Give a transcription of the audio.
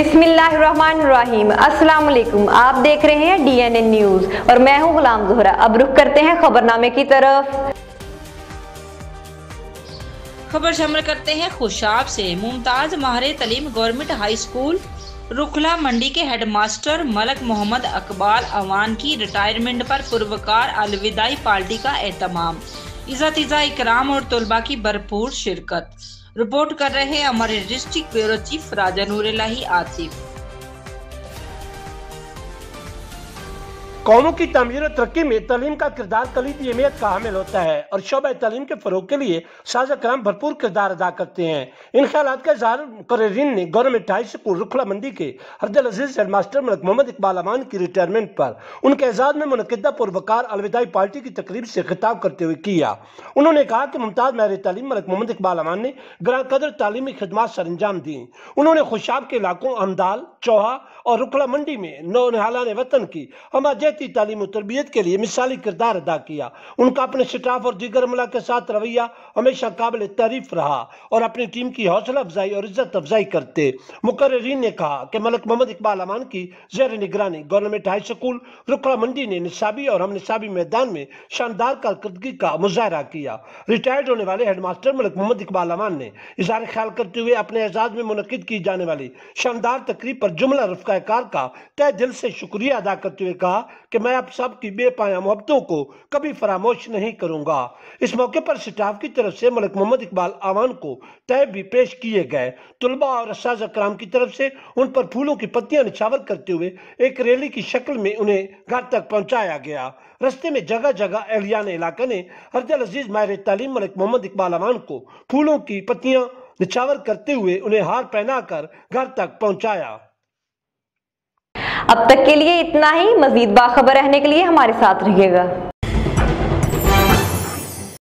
बिस्मिल्लाहिर्रहमानिर्रहीम। अस्सलाम वालेकुम। आप देख रहे हैं DNN न्यूज और मैं हूं गुलाम ज़ोहरा। अब रुख करते हैं खबरनामे की तरफ। खबर शामिल करते हैं खुशाब से। मुमताज माहिर तालीम गवर्नमेंट हाई स्कूल रुखला मंडी के हेडमास्टर मलक मोहम्मद अकबाल अवान की रिटायरमेंट पर पुरवकार अलविदाई पार्टी का एहतमाम, इज़्ज़त इकराम और तलबा की भरपूर शिरकत। रिपोर्ट कर रहे हैं हमारे डिस्ट्रिक्ट ब्यूरो चीफ राजा नूरुल्लाह आसिफ। कौमों की तमीर और तरक्की में तालीम का किरदार कलीदी अहमियत का हामिल होता है और शोबा तालीम के फरोग के लिए साज़ कराम भरपूर किरदार अदा करते हैं। इन ख्यालात का इज़हार मुकर्रिरीन ने गवर्नमेंट हाई स्कूल रुखला मंडी के अब्दुल अजीज हेडमास्टर मलक मोहम्मद इकबाल अवान की रिटायरमेंट पर उनके एजाज में मुनक़िदा पुरवकार अलविदाई पार्टी की तकरीब से खिताब करते हुए किया। उन्होंने कहा कि मुमताज माहिर तालीम मलक मोहम्मद इकबाल अवान ने ग्रां कदर तालीमी खिदमात सर अंजाम दी। उन्होंने खुशाब के इलाकों अमदाल, चौहा और रुखला मंडी में नौनिहालान वतन की हमाजती तालीम और तरबियत के लिए मिसाली किरदार अदा किया। उनका अपने स्टाफ और दीगर अमला के साथ रवैया हमेशा काबिल तारीफ रहा और अपनी टीम की हौसला अफजाई और इज्जत अफजाई करते। मुकर्रिरीन ने कहा कि मलक मोहम्मद इकबाल अवान की ज़ेर निगरानी गवर्नमेंट हाई स्कूल रुखला मंडी ने निसाबी और हम निसाबी मैदान में शानदार कारकर्दगी का मुजाहरा किया। रिटायर्ड होने वाले हेडमास्टर मलक मोहम्मद इकबाल अवान ने इज़हार ख्याल करते हुए अपने एजाज में मुनक़िद की जाने वाली शानदार तकरीब पर जुमला रफ़्क़ाकार का तहे दिल से शुक्रिया अदा करते हुए कहा कि मैं आप सब की बेपाया मोहब्बतों को कभी फरामोश नहीं करूंगा। इस मौके पर स्टाफ की तरफ से मलक मोहम्मद इकबाल अवान को तय भी पेश किए गए। तुलबा और साज़ कराम की तरफ से उन पर फूलों की पत्तियां निछावर करते हुए एक रैली की शक्ल में उन्हें घर तक पहुंचाया गया। रस्ते में जगह जगह एहलियान इलाका ने अब्दुल अजीज माहिर तालीम मलक मोहम्मद इकबाल अवान को फूलों की पत्तियां निछावर करते हुए उन्हें हार पहनाकर घर तक पहुंचाया। अब तक के लिए इतना ही। मजीद बाखबर रहने के लिए हमारे साथ रहिएगा।